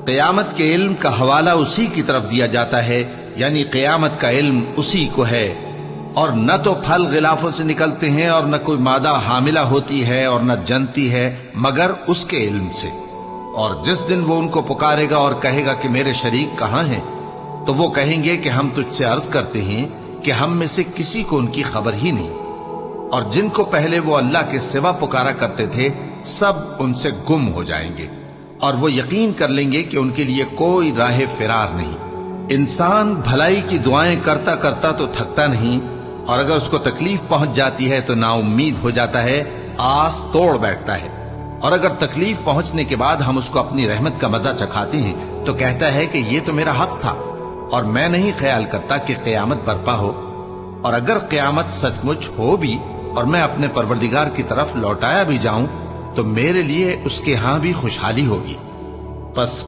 قیامت کے علم کا حوالہ اسی کی طرف دیا جاتا ہے، یعنی قیامت کا علم اسی کو ہے، اور نہ تو پھل غلافوں سے نکلتے ہیں اور نہ کوئی مادہ حاملہ ہوتی ہے اور نہ جنتی ہے مگر اس کے علم سے۔ اور جس دن وہ ان کو پکارے گا اور کہے گا کہ میرے شریک کہاں ہیں، تو وہ کہیں گے کہ ہم تجھ سے عرض کرتے ہیں کہ ہم میں سے کسی کو ان کی خبر ہی نہیں، اور جن کو پہلے وہ اللہ کے سوا پکارا کرتے تھے سب ان سے گم ہو جائیں گے، اور وہ یقین کر لیں گے کہ ان کے لیے کوئی راہ فرار نہیں۔ انسان بھلائی کی دعائیں کرتا کرتا تو تھکتا نہیں، اور اگر اس کو تکلیف پہنچ جاتی ہے تو نا امید ہو جاتا ہے، آس توڑ بیٹھتا ہے، اور اگر تکلیف پہنچنے کے بعد ہم اس کو اپنی رحمت کا مزہ چکھاتے ہیں تو کہتا ہے کہ یہ تو میرا حق تھا اور میں نہیں خیال کرتا کہ قیامت برپا ہو۔ اور اگر قیامت سچ مچ ہو بھی اور میں اپنے پروردگار کی طرف لوٹایا بھی جاؤں تو میرے لیے اس کے ہاں بھی خوشحالی ہوگی۔ پس